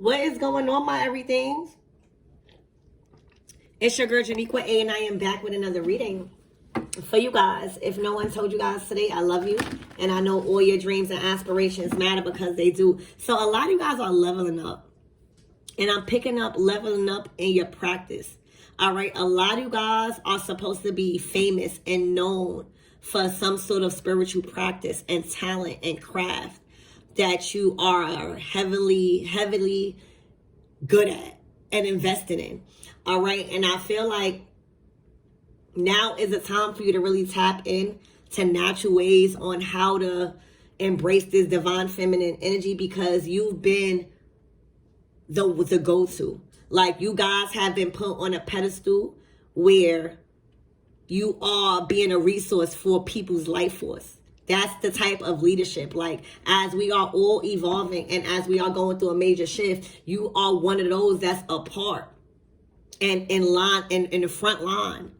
What is going on, my everythings? It's your girl, Janiqua A, and I am back with another reading for you guys. If no one told you guys today, I love you. And I know all your dreams and aspirations matter because they do. So a lot of you guys are leveling up. And I'm picking up leveling up in your practice. All right. A lot of you guys are supposed to be famous and known for some sort of spiritual practice and talent and craft that you are heavily good at and invested in. All right. And I feel like now is the time for you to really tap in to natural ways on how to embrace this divine feminine energy, because you've been the go-to. Like, you guys have been put on a pedestal where you are being a resource for people's life force. That's the type of leadership. Like, as we are all evolving and as we are going through a major shift, you are one of those that's a part and in line, in the front line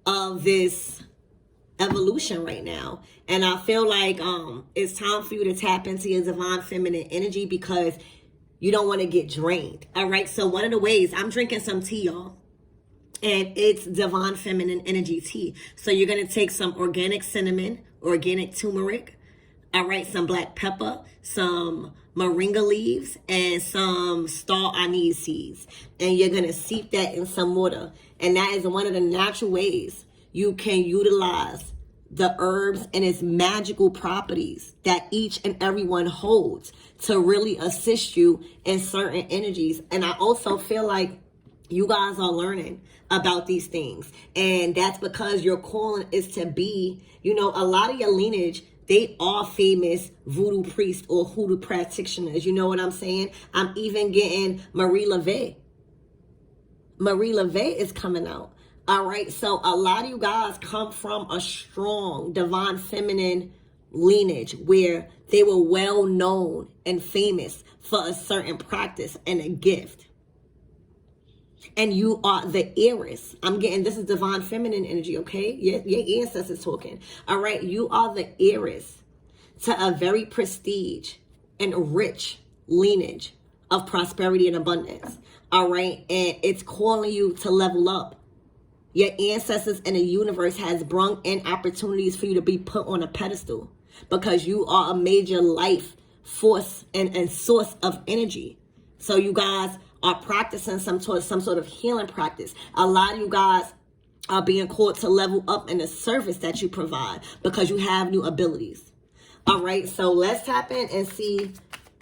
of this evolution right now. And I feel like it's time for you to tap into your divine feminine energy, because you don't want to get drained. All right. So one of the ways, I'm drinking some tea, y'all, and it's divine feminine energy tea. So you're going to take some organic cinnamon, organic turmeric, all right, some black pepper, some moringa leaves, and some star anise seeds. And you're going to steep that in some water. And that is one of the natural ways you can utilize the herbs and its magical properties that each and every one holds to really assist you in certain energies. And I also feel like you guys are learning about these things. And that's because your calling is to be, you know, a lot of your lineage, they are famous voodoo priests or hoodoo practitioners. You know what I'm saying? I'm even getting Marie LeVay. Marie LeVay is coming out. All right. So a lot of you guys come from a strong divine feminine lineage where they were well known and famous for a certain practice and a gift. And you are the heiress. I'm getting, this is divine feminine energy, okay? Your ancestors talking. All right. You are the heiress to a very prestige and rich lineage of prosperity and abundance. All right. And it's calling you to level up. Your ancestors and the universe has brung in opportunities for you to be put on a pedestal, because you are a major life force and source of energy. So you guys are practicing some sort of healing practice. A lot of you guys are being called to level up in the service that you provide, because you have new abilities. All right, so let's tap in and see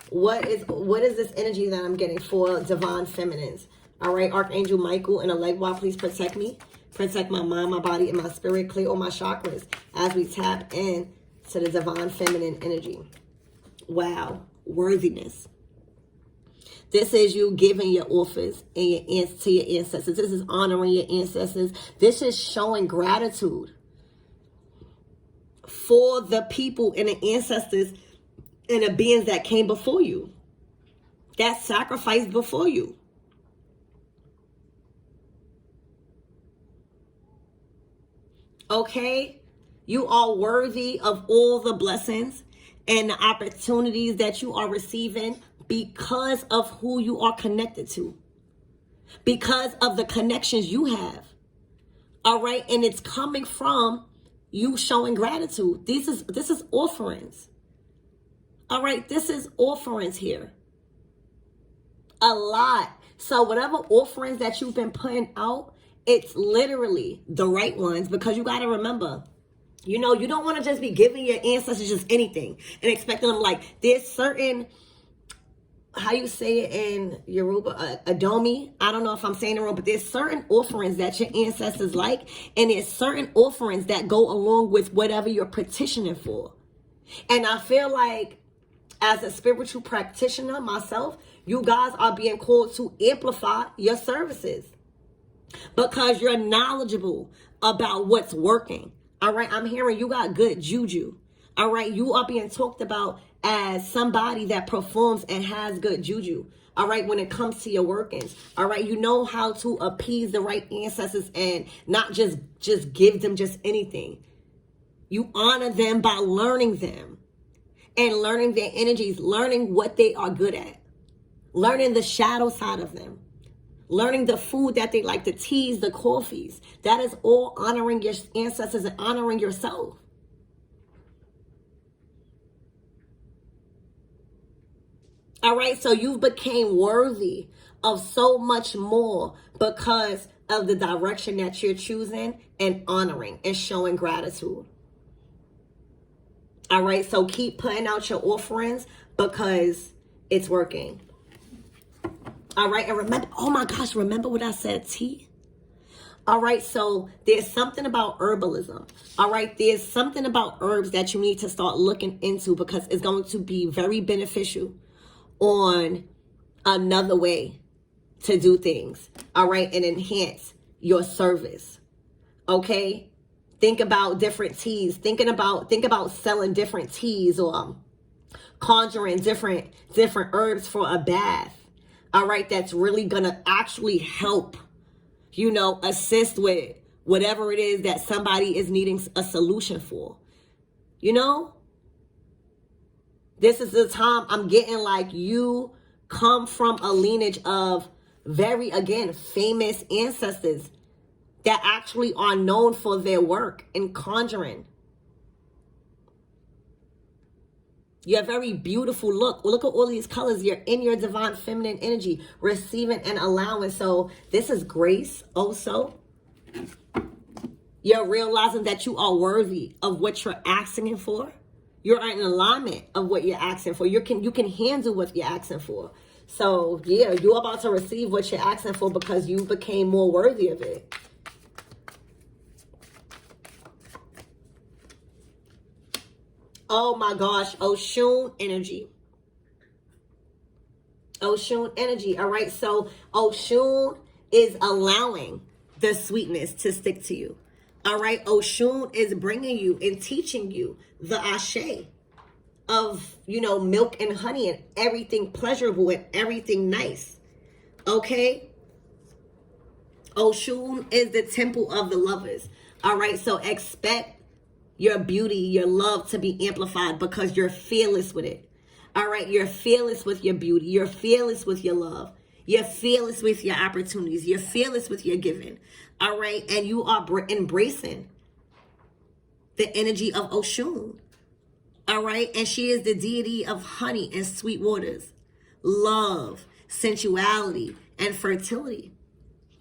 what is this energy that I'm getting for divine feminines. All right, Archangel Michael and Alegwa, please protect me. Protect my mind, my body, and my spirit. Clear all my chakras as we tap in to the divine feminine energy. Wow, worthiness. This is you giving your offers and to your ancestors. This is honoring your ancestors. This is showing gratitude for the people and the ancestors and the beings that came before you, that sacrificed before you. Okay? You are worthy of all the blessings and the opportunities that you are receiving because of who you are connected to, because of the connections you have. All right. And it's coming from you showing gratitude. This is offerings. All right. This is offerings here. A lot. So whatever offerings that you've been putting out, it's literally the right ones, because you got to remember, you know, you don't want to just be giving your ancestors just anything and expecting them. Like, there's certain, how you say it in Yoruba, adomi. I don't know if I'm saying it wrong, but there's certain offerings that your ancestors like, and there's certain offerings that go along with whatever you're petitioning for. And I feel like, as a spiritual practitioner myself, you guys are being called to amplify your services, because you're knowledgeable about what's working. All right. I'm hearing you got good juju. All right. You are being talked about as somebody that performs and has good juju. All right. When it comes to your workings. All right. You know how to appease the right ancestors and not just give them just anything. You honor them by learning them and learning their energies, learning what they are good at. learning the shadow side of them, learning the food that they like, the teas, the coffees. That is all honoring your ancestors and honoring yourself. All right, so you became worthy of so much more because of the direction that you're choosing and honoring and showing gratitude. All right, so keep putting out your offerings because it's working. All right, and remember, oh my gosh, remember what I said, tea? All right, so there's something about herbalism. All right, there's something about herbs that you need to start looking into because it's going to be very beneficial on another way to do things. All right, and enhance your service. Okay, think about different teas. Think about selling different teas or conjuring different herbs for a bath. All right, that's really gonna actually help, assist with whatever it is that somebody is needing a solution for. This is the time I'm getting like you come from a lineage of very, again, famous ancestors that actually are known for their work in conjuring. You have very beautiful look. Look at all these colors. You're in your divine feminine energy, receiving and allowing. So this is grace also. You're realizing that you are worthy of what you're asking for. You're in alignment of what you're asking for. You can handle what you're asking for. So yeah, you're about to receive what you're asking for because you became more worthy of it. Oh my gosh, Oshun energy. Oshun energy. All right, so Oshun is allowing the sweetness to stick to you. All right, Oshun is bringing you and teaching you the ashe of, milk and honey and everything pleasurable and everything nice. Okay? Oshun is the temple of the lovers. All right, so expect your beauty, your love to be amplified because you're fearless with it. All right, you're fearless with your beauty. You're fearless with your love. You're fearless with your opportunities. You're fearless with your giving. All right, and you are embracing the energy of Oshun. All right, and she is the deity of honey and sweet waters, love, sensuality, and fertility.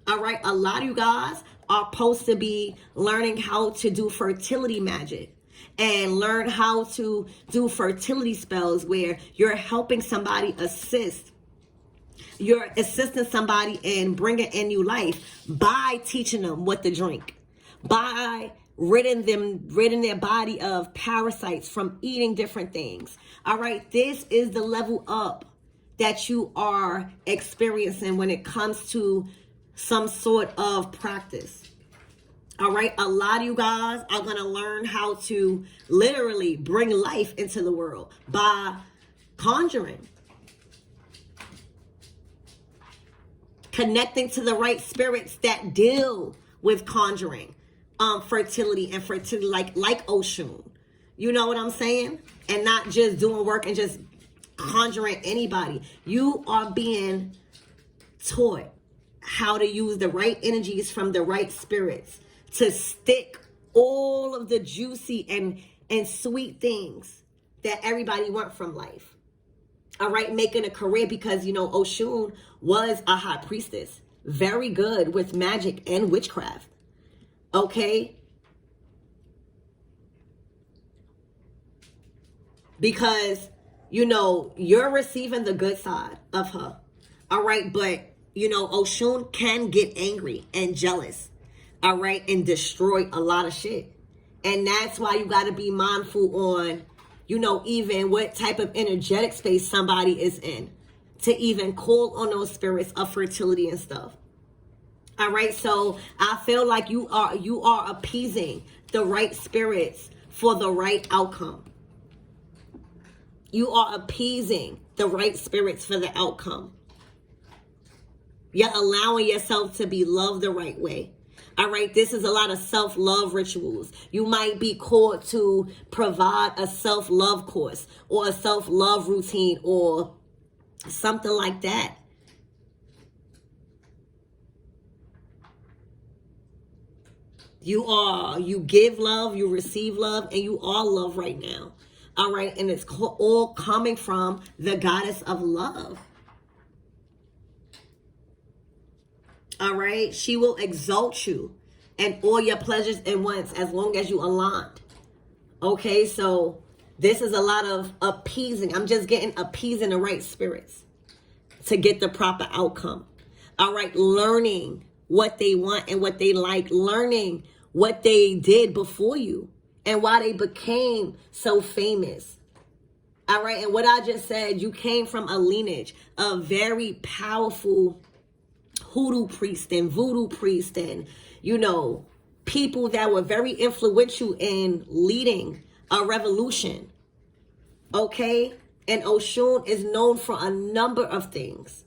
All right, a lot of you guys are supposed to be learning how to do fertility magic and learn how to do fertility spells where you're helping somebody assist. You're assisting somebody in bringing in new life by teaching them what to drink, by ridding their body of parasites from eating different things. All right, this is the level up that you are experiencing when it comes to some sort of practice. All right, a lot of you guys are going to learn how to literally bring life into the world by conjuring, connecting to the right spirits that deal with conjuring, fertility like Oshun. You know what I'm saying? And not just doing work and just conjuring anybody. You are being taught how to use the right energies from the right spirits to stick all of the juicy and sweet things that everybody want from life. All right, making a career because, Oshun was a high priestess. Very good with magic and witchcraft. Okay? Because, you're receiving the good side of her. All right, but Oshun can get angry and jealous, all right, and destroy a lot of shit. And that's why you got to be mindful on, even what type of energetic space somebody is in to even call on those spirits of fertility and stuff. All right, so I feel like you are appeasing the right spirits for the right outcome. You are appeasing the right spirits for the outcome. You're allowing yourself to be loved the right way. All right, this is a lot of self-love rituals. You might be called to provide a self-love course or a self-love routine or Something like that. You give love, you receive love, and you are love right now. All right. And it's all coming from the goddess of love. All right. She will exalt you and all your pleasures and wants as long as you aligned. Okay. So this is a lot of appeasing. I'm just getting appeasing the right spirits to get the proper outcome. All right. Learning what they want and what they like. Learning what they did before you and why they became so famous. All right. And what I just said, you came from a lineage of very powerful hoodoo priest and voodoo priest and, you know, people that were very influential in leading a revolution. Okay. And Oshun is known for a number of things.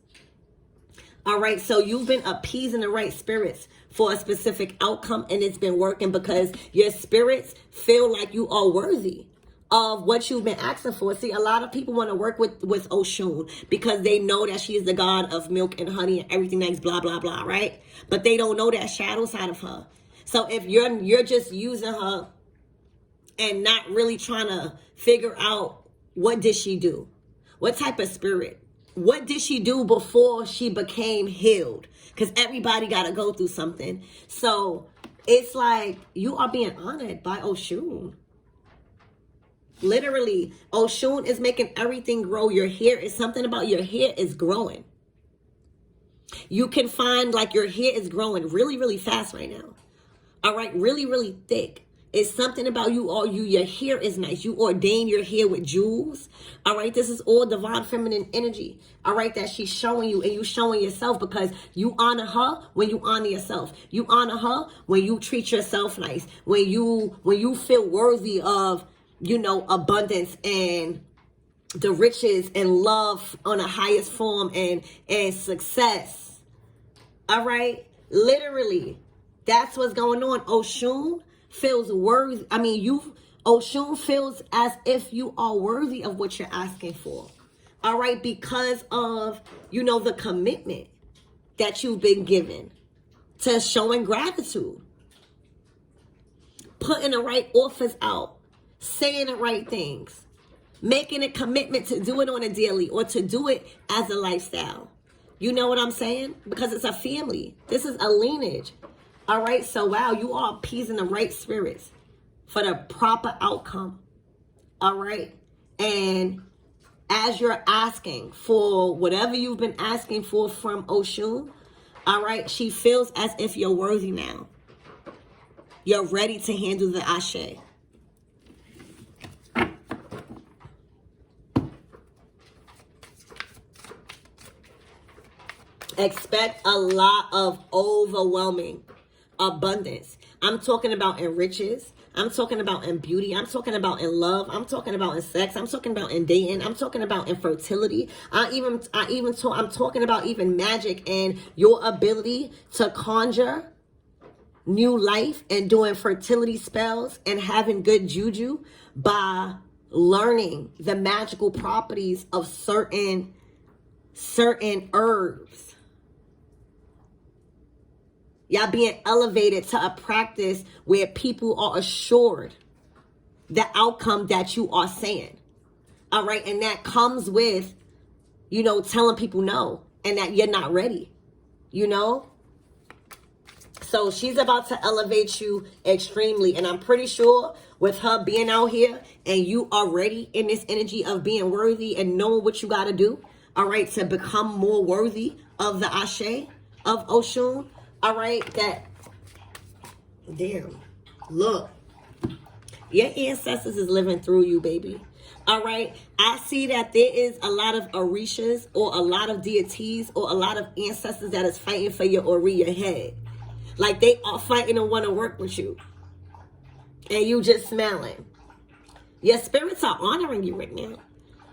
All right. So you've been appeasing the right spirits for a specific outcome, and it's been working because your spirits feel like you are worthy of what you've been asking for. See, a lot of people want to work with Oshun because they know that she is the god of milk and honey and everything that's blah, blah, blah, right? But they don't know that shadow side of her. So if you're just using her and not really trying to figure out what did she do? What type of spirit? What did she do before she became healed? Because everybody got to go through something. So it's like you are being honored by Oshun. Literally, Oshun is making everything grow. Your hair is something about your hair is growing. You can find like your hair is growing really, really fast right now. All right, really, really thick. It's something about you, or your hair is nice. You ordain your hair with jewels. All right, this is all divine feminine energy. All right, that she's showing you and you showing yourself, because you honor her when you honor yourself. You honor her when you treat yourself nice. When you feel worthy of, you know, abundance and the riches and love on the highest form and success. All right, literally, that's what's going on. Oshun feels worthy. I mean, Oshun feels as if you are worthy of what you're asking for. All right, because of, you know, the commitment that you've been given to showing gratitude, putting the right offers out, saying the right things, making a commitment to do it on a daily or to do it as a lifestyle. You know what I'm saying? Because it's a family. This is a lineage. All right. So, wow, you are appeasing the right spirits for the proper outcome. All right. And as you're asking for whatever you've been asking for from Oshun, all right, she feels as if you're worthy now. You're ready to handle the ashe. Expect a lot of overwhelming abundance. I'm talking about in riches. I'm talking about in beauty. I'm talking about in love. I'm talking about in sex. I'm talking about in dating. I'm talking about in fertility. I'm talking about even magic and your ability to conjure new life and doing fertility spells and having good juju by learning the magical properties of certain herbs. Y'all being elevated to a practice where people are assured the outcome that you are saying. All right. And that comes with, you know, telling people no and that you're not ready, you know. So she's about to elevate you extremely. And I'm pretty sure with her being out here and you are ready in this energy of being worthy and knowing what you got to do, all right, to become more worthy of the ashe of Oshun. All right, that, damn, look, your ancestors is living through you, baby. All right, I see that there is a lot of orishas or a lot of deities or a lot of ancestors that is fighting for your ori, your head. Like they are fighting and want to work with you. And you just smiling. Your spirits are honoring you right now.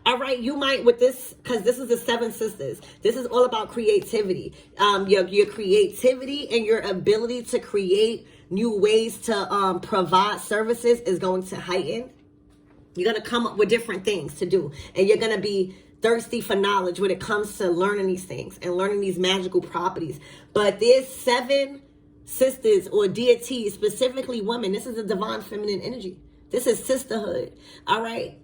All right, you might with this, because this is the Seven Sisters. This is all about creativity. Your creativity and your ability to create new ways to provide services is going to heighten. You're going to come up with different things to do. And you're going to be thirsty for knowledge when it comes to learning these things and learning these magical properties. But there's 7 sisters or deities, specifically women. This is a divine feminine energy. This is sisterhood. All right.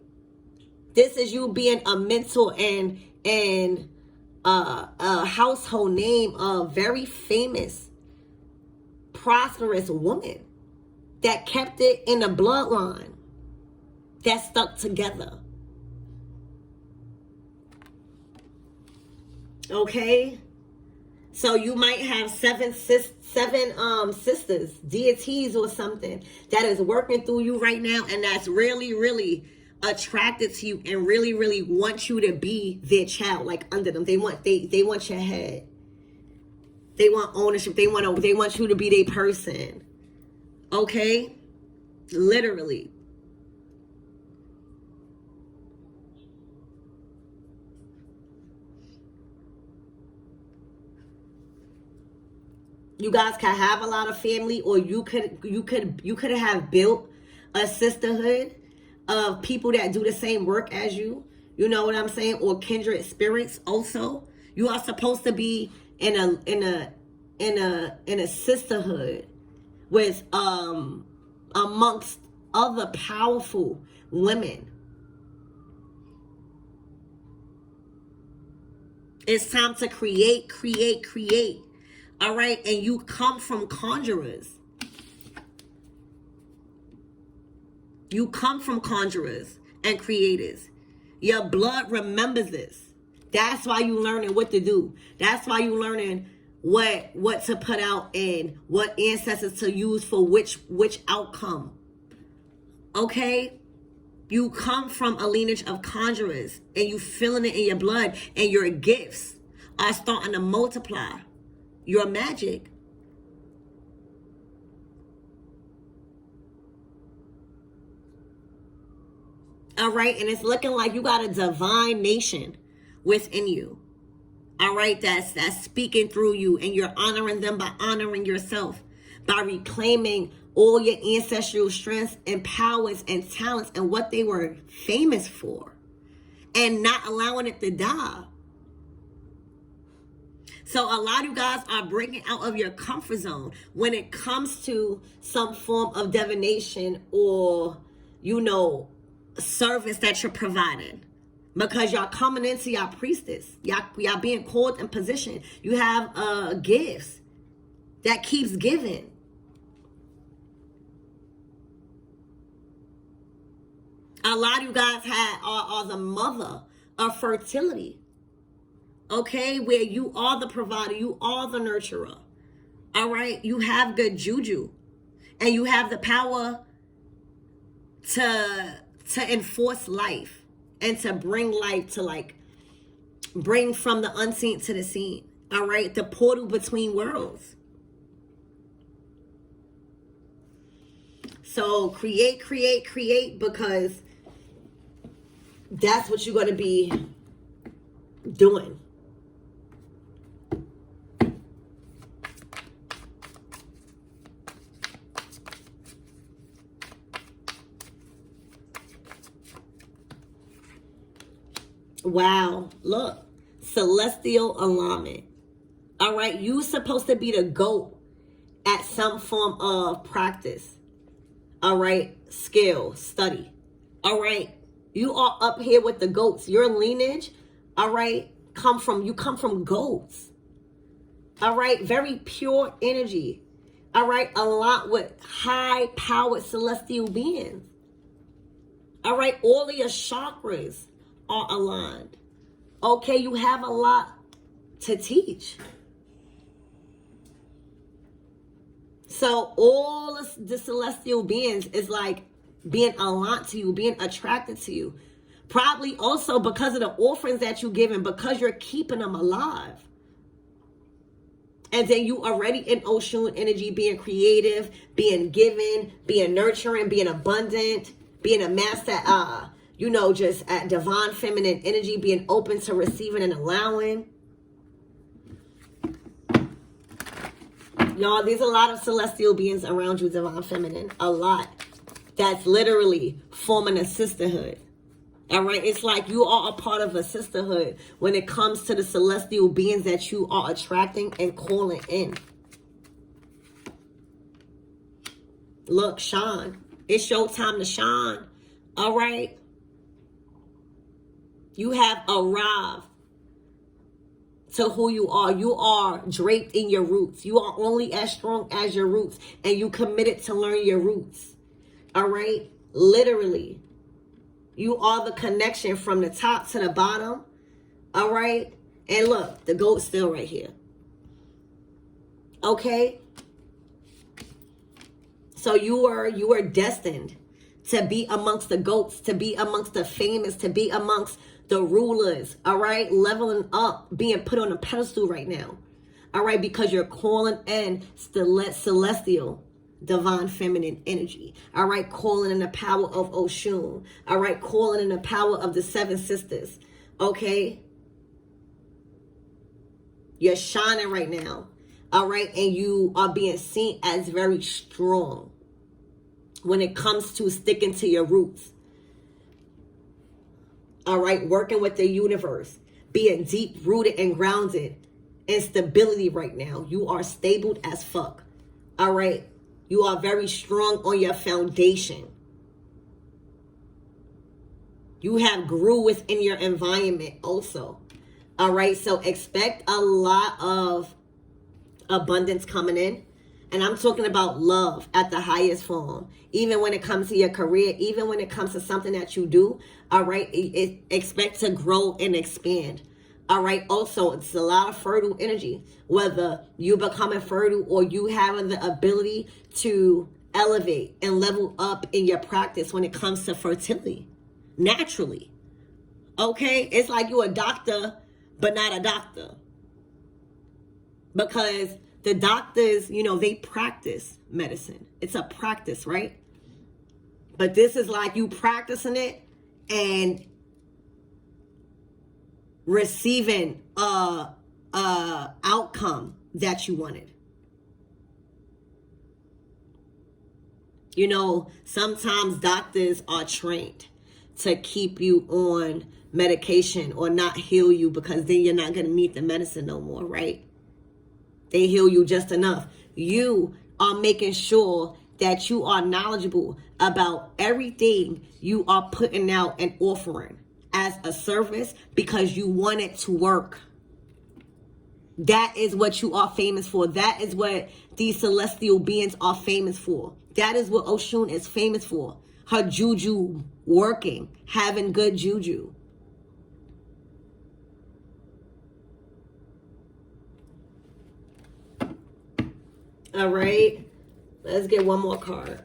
This is you being a mentor and a household name of very famous, prosperous woman that kept it in the bloodline, that stuck together. Okay, so you might have 7 sisters, deities or something that is working through you right now, and that's really, really attracted to you and really, really want you to be their child, like under them. They want your head. They want ownership. They want you to be their person. Okay, literally. You guys can have a lot of family, or you could have built a sisterhood of people that do the same work as you. You know what I'm saying? Or kindred spirits. Also, you are supposed to be in a sisterhood with amongst other powerful women. It's time to create. All right, and you come from conjurers. You come from conjurers and creators. Your blood remembers this. That's why you learning what to do. That's why you learning what to put out and what ancestors to use for which outcome. Okay? You come from a lineage of conjurers, and you feeling it in your blood, and your gifts are starting to multiply. Your magic. All right, and it's looking like you got a divination within you. All right, that's speaking through you, and you're honoring them by honoring yourself, by reclaiming all your ancestral strengths and powers and talents and what they were famous for, and not allowing it to die. So a lot of you guys are breaking out of your comfort zone when it comes to some form of divination or, service that you're providing. Because y'all coming into y'all priestess. Y'all being called in position. You have gifts that keeps giving. A lot of you guys are the mother of fertility. Okay, where you are the provider, you are the nurturer. All right, you have good juju, and you have the power to enforce life and to bring life to bring from the unseen to the seen. All right, the portal between worlds. So create, because that's what you're going to be doing. Wow, look, celestial alignment. All right, you're supposed to be the GOAT at some form of practice. All right, skill, study. All right, you are up here with the goats. Your lineage, all right, come from goats. All right, very pure energy. All right, a lot with high-powered celestial beings. All right, all of your chakras are aligned. Okay, you have a lot to teach. So all of the celestial beings is like being aligned to you, being attracted to you. Probably also because of the offerings that you're giving, because you're keeping them alive. And then you already in Oshun energy, being creative, being giving, being nurturing, being abundant, being a master, just at divine feminine energy, being open to receiving and allowing. Y'all, there's a lot of celestial beings around you, divine feminine. A lot. That's literally forming a sisterhood. All right, it's like you are a part of a sisterhood when it comes to the celestial beings that you are attracting and calling in. Look, shine. It's your time to shine. All right? You have arrived to who you are. You are draped in your roots. You are only as strong as your roots. And you committed to learn your roots. All right? Literally. You are the connection from the top to the bottom. All right? And look, the goat's still right here. Okay? So you are destined to be amongst the goats, to be amongst the famous, to be amongst the rulers, all right? Leveling up, being put on a pedestal right now, all right? Because you're calling in celestial, divine feminine energy, all right? Calling in the power of Oshun, all right? Calling in the power of the seven sisters, okay? You're shining right now, all right? And you are being seen as very strong when it comes to sticking to your roots. All right, working with the universe, being deep rooted and grounded in stability right now. You are stable as fuck. All right, you are very strong on your foundation. You have grew within your environment also. All right, so expect a lot of abundance coming in. And I'm talking about love at the highest form. Even when it comes to your career, even when it comes to something that you do, all right, expect to grow and expand. All right, also, it's a lot of fertile energy. Whether you becoming fertile or you having the ability to elevate and level up in your practice when it comes to fertility, naturally. Okay, it's like you're a doctor, but not a doctor. Because the doctors, you know, they practice medicine. It's a practice, right? But this is like you practicing it and receiving a outcome that you wanted. You know, sometimes doctors are trained to keep you on medication or not heal you because then you're not going to need the medicine no more, right? They heal you just enough. You are making sure that you are knowledgeable about everything you are putting out and offering as a service because you want it to work. That is what you are famous for. That is what these celestial beings are famous for. That is what Oshun is famous for. Her juju working, having good juju. All right, let's get one more card.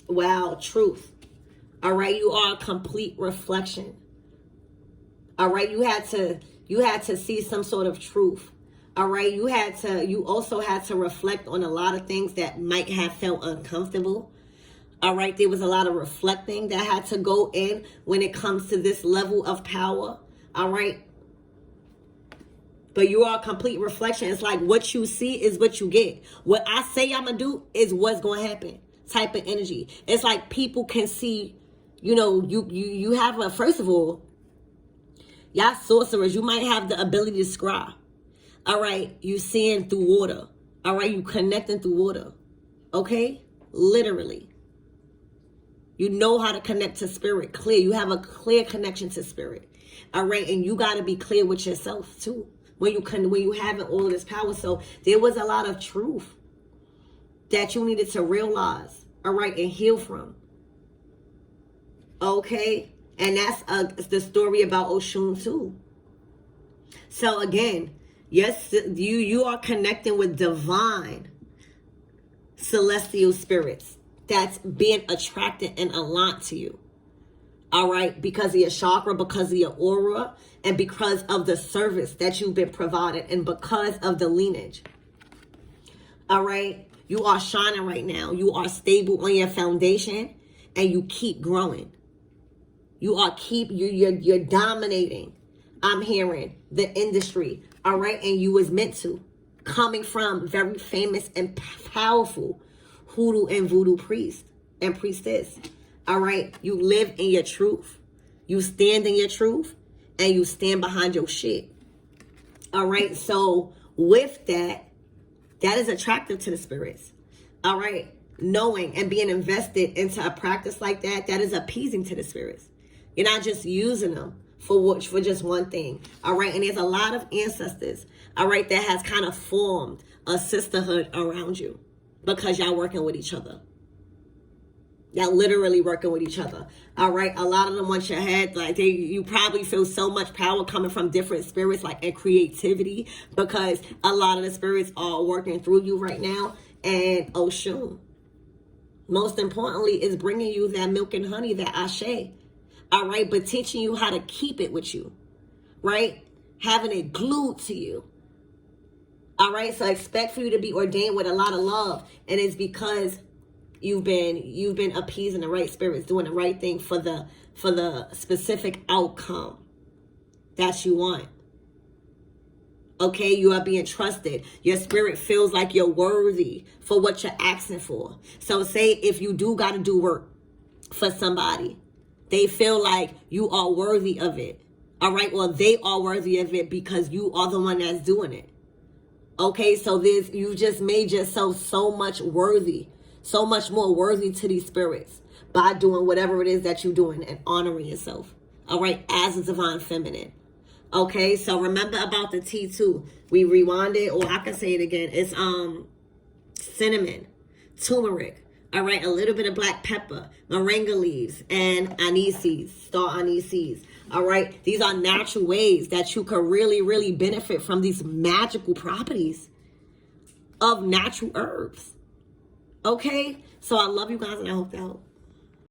Wow, truth. All right, you are a complete reflection. All right, you had to see some sort of truth. All right, you also had to reflect on a lot of things that might have felt uncomfortable. All right, there was a lot of reflecting that had to go in when it comes to this level of power. All right. But you are a complete reflection. It's like what you see is what you get. What I say I'm going to do is what's going to happen. Type of energy. It's like people can see, you know, you have a, first of all, y'all sorcerers, you might have the ability to scry. All right. You seeing through water. All right. You connecting through water. Okay. Literally. You know how to connect to spirit clear. You have a clear connection to spirit. All right. And you got to be clear with yourself too. When you having all of this power. So there was a lot of truth that you needed to realize, all right, and heal from. Okay? And that's the story about Oshun too. So again, yes, you are connecting with divine celestial spirits that's being attracted and aligned to you. All right, because of your chakra, because of your aura, and because of the service that you've been provided, and because of the lineage. All right, you are shining right now. You are stable on your foundation, and you keep growing. You're dominating. I'm hearing the industry. All right, and you was meant to, coming from very famous and powerful hoodoo and voodoo priest and priestess. All right. You live in your truth. You stand in your truth and you stand behind your shit. All right. So with that, that is attractive to the spirits. All right. Knowing and being invested into a practice like that, that is appeasing to the spirits. You're not just using them for just one thing. All right. And there's a lot of ancestors, all right, that has kind of formed a sisterhood around you because y'all working with each other. Y'all literally working with each other. All right. A lot of them want your head. Like you probably feel so much power coming from different spirits, like, and creativity, because a lot of the spirits are working through you right now. And Oshun, most importantly, is bringing you that milk and honey, that ashe. All right. But teaching you how to keep it with you. Right. Having it glued to you. All right. So expect for you to be ordained with a lot of love. And it's because you've been appeasing the right spirits, doing the right thing for the specific outcome that you want. Okay, you are being trusted. Your spirit feels like you're worthy for what you're asking for. So say if you do got to do work for somebody, they feel like you are worthy of it. All right, well, they are worthy of it because you are the one that's doing it. Okay, so you just made yourself so much worthy, so much more worthy to these spirits by doing whatever it is that you're doing and honoring yourself. All right, as a divine feminine. Okay, so remember about the tea too. We rewind it, or I can say it again. It's cinnamon, turmeric, all right, a little bit of black pepper, moringa leaves, and anise seeds, star anise seeds. All right, these are natural ways that you can really, really benefit from these magical properties of natural herbs. Okay, so I love you guys and I hope that helps.